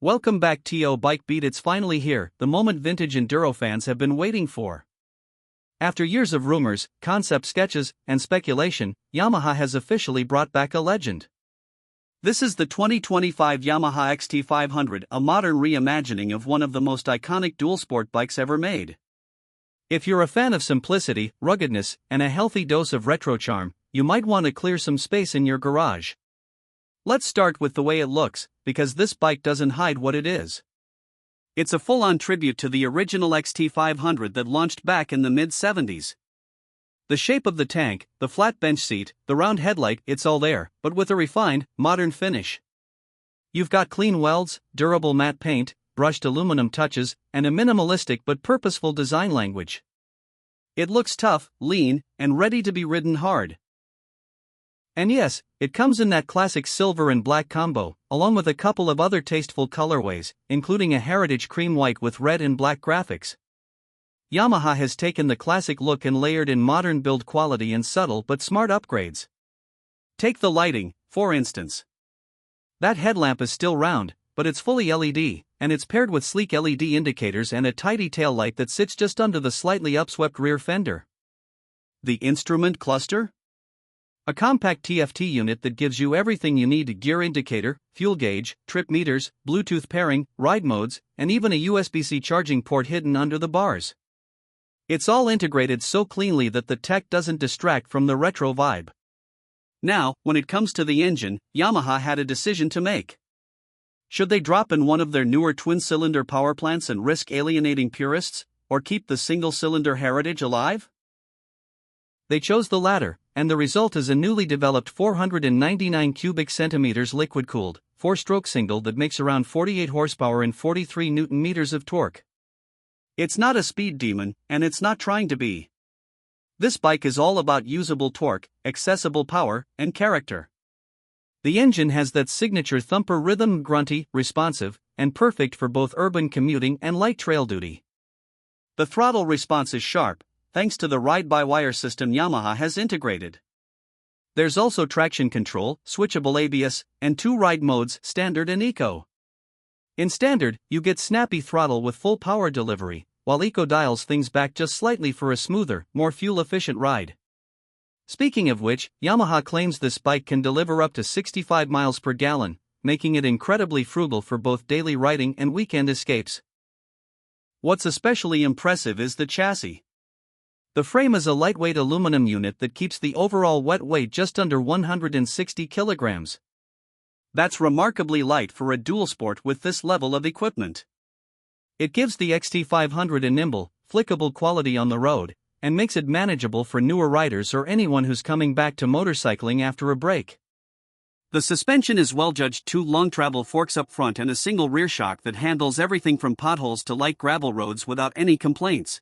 Welcome back to Bike Beat. It's finally here, the moment vintage enduro fans have been waiting for. After years of rumors, concept sketches, and speculation, Yamaha has officially brought back a legend. This is the 2025 Yamaha XT 500, a modern reimagining of one of the most iconic dual sport bikes ever made. If you're a fan of simplicity, ruggedness, and a healthy dose of retro charm, you might want to clear some space in your garage. Let's start with the way it looks, because this bike doesn't hide what it is. It's a full-on tribute to the original XT 500 that launched back in the mid-70s. The shape of the tank, the flat bench seat, the round headlight, it's all there, but with a refined, modern finish. You've got clean welds, durable matte paint, brushed aluminum touches, and a minimalistic but purposeful design language. It looks tough, lean, and ready to be ridden hard. And yes, it comes in that classic silver and black combo, along with a couple of other tasteful colorways, including a heritage cream white with red and black graphics. Yamaha has taken the classic look and layered in modern build quality and subtle but smart upgrades. Take the lighting, for instance. That headlamp is still round, but it's fully LED, and it's paired with sleek LED indicators and a tidy taillight that sits just under the slightly upswept rear fender. The instrument cluster? A compact TFT unit that gives you everything you need: gear indicator, fuel gauge, trip meters, Bluetooth pairing, ride modes, and even a USB-C charging port hidden under the bars. It's all integrated so cleanly that the tech doesn't distract from the retro vibe. Now, when it comes to the engine, Yamaha had a decision to make. Should they drop in one of their newer twin-cylinder power plants and risk alienating purists, or keep the single-cylinder heritage alive? They chose the latter, and the result is a newly developed 499 cubic centimeters liquid-cooled, 4-stroke single that makes around 48 horsepower and 43 newton-meters of torque. It's not a speed demon, and it's not trying to be. This bike is all about usable torque, accessible power, and character. The engine has that signature thumper rhythm, grunty, responsive, and perfect for both urban commuting and light trail duty. The throttle response is sharp, thanks to the ride-by-wire system Yamaha has integrated. There's also traction control, switchable ABS, and 2 ride modes, Standard and Eco. In Standard, you get snappy throttle with full power delivery, while Eco dials things back just slightly for a smoother, more fuel-efficient ride. Speaking of which, Yamaha claims this bike can deliver up to 65 miles per gallon, making it incredibly frugal for both daily riding and weekend escapes. What's especially impressive is the chassis. The frame is a lightweight aluminum unit that keeps the overall wet weight just under 160 kilograms. That's remarkably light for a dual sport with this level of equipment. It gives the XT 500 a nimble, flickable quality on the road, and makes it manageable for newer riders or anyone who's coming back to motorcycling after a break. The suspension is well judged: 2 long travel forks up front and a single rear shock that handles everything from potholes to light gravel roads without any complaints.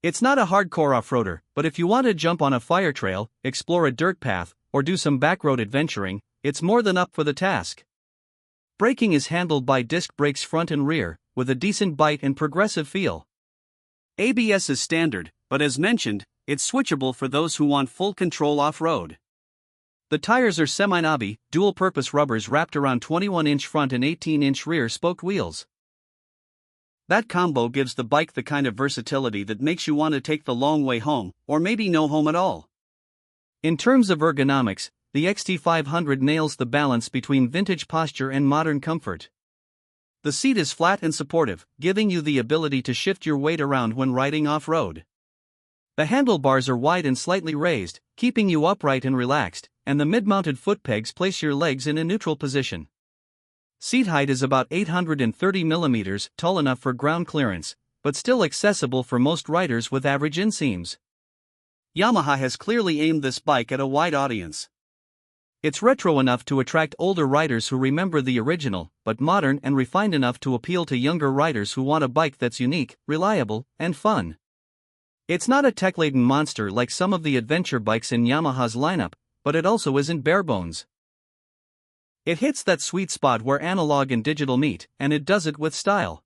It's not a hardcore off-roader, but if you want to jump on a fire trail, explore a dirt path, or do some backroad adventuring, it's more than up for the task. Braking is handled by disc brakes front and rear, with a decent bite and progressive feel. ABS is standard, but as mentioned, it's switchable for those who want full control off-road. The tires are semi-knobby, dual-purpose rubbers wrapped around 21-inch front and 18-inch rear spoked wheels. That combo gives the bike the kind of versatility that makes you want to take the long way home, or maybe no home at all. In terms of ergonomics, the XT 500 nails the balance between vintage posture and modern comfort. The seat is flat and supportive, giving you the ability to shift your weight around when riding off-road. The handlebars are wide and slightly raised, keeping you upright and relaxed, and the mid-mounted foot pegs place your legs in a neutral position. Seat height is about 830 millimeters, tall enough for ground clearance, but still accessible for most riders with average inseams. Yamaha has clearly aimed this bike at a wide audience. It's retro enough to attract older riders who remember the original, but modern and refined enough to appeal to younger riders who want a bike that's unique, reliable, and fun. It's not a tech-laden monster like some of the adventure bikes in Yamaha's lineup, but it also isn't barebones. It hits that sweet spot where analog and digital meet, and it does it with style.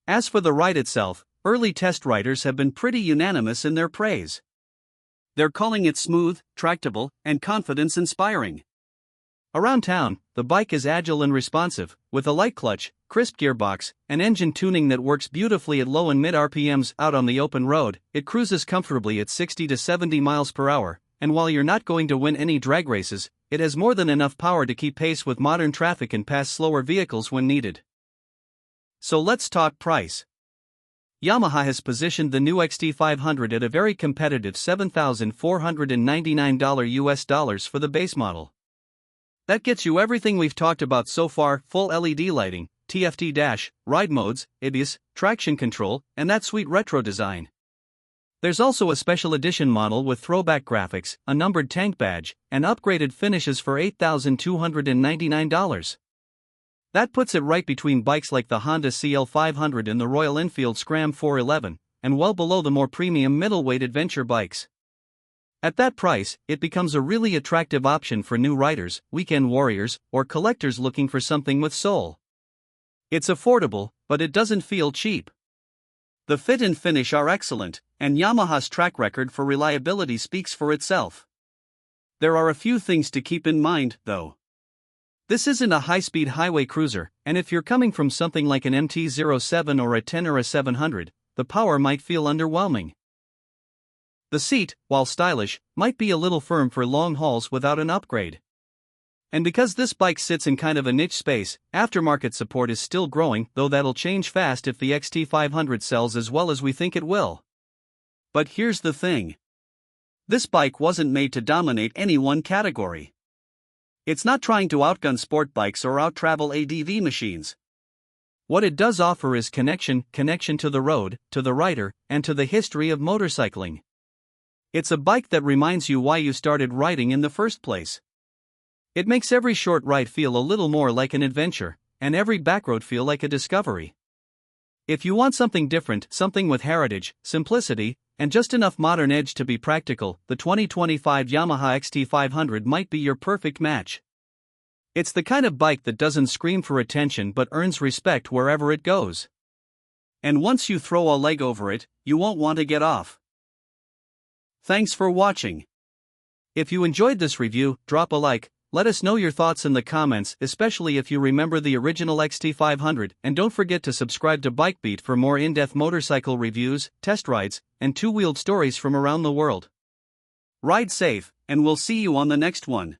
As for the ride itself, early test riders have been pretty unanimous in their praise. They're calling it smooth, tractable, and confidence-inspiring. Around town, the bike is agile and responsive, with a light clutch, crisp gearbox, and engine tuning that works beautifully at low and mid RPMs. Out on the open road, it cruises comfortably at 60 to 70 miles per hour, and while you're not going to win any drag races, it has more than enough power to keep pace with modern traffic and pass slower vehicles when needed. So let's talk price. Yamaha has positioned the new XT500 at a very competitive $7,499 US dollars for the base model. That gets you everything we've talked about so far: full LED lighting, TFT dash, ride modes, ABS, traction control, and that sweet retro design. There's also a special edition model with throwback graphics, a numbered tank badge, and upgraded finishes for $8,299. That puts it right between bikes like the Honda CL500 and the Royal Enfield Scram 411, and well below the more premium middleweight adventure bikes. At that price, it becomes a really attractive option for new riders, weekend warriors, or collectors looking for something with soul. It's affordable, but it doesn't feel cheap. The fit and finish are excellent, and Yamaha's track record for reliability speaks for itself. There are a few things to keep in mind, though. This isn't a high-speed highway cruiser, and if you're coming from something like an MT-07 or a 10 or a 700, the power might feel underwhelming. The seat, while stylish, might be a little firm for long hauls without an upgrade. And because this bike sits in kind of a niche space, aftermarket support is still growing, though that'll change fast if the XT500 sells as well as we think it will. But here's the thing. This bike wasn't made to dominate any one category. It's not trying to outgun sport bikes or out-travel ADV machines. What it does offer is connection to the road, to the rider, and to the history of motorcycling. It's a bike that reminds you why you started riding in the first place. It makes every short ride feel a little more like an adventure, and every backroad feel like a discovery. If you want something different, something with heritage, simplicity, and just enough modern edge to be practical, the 2025 Yamaha XT500 might be your perfect match. It's the kind of bike that doesn't scream for attention but earns respect wherever it goes. And once you throw a leg over it, you won't want to get off. Thanks for watching. If you enjoyed this review, drop a like, let us know your thoughts in the comments, especially if you remember the original XT500, and don't forget to subscribe to BikeBeat for more in-depth motorcycle reviews, test rides, and two-wheeled stories from around the world. Ride safe, and we'll see you on the next one.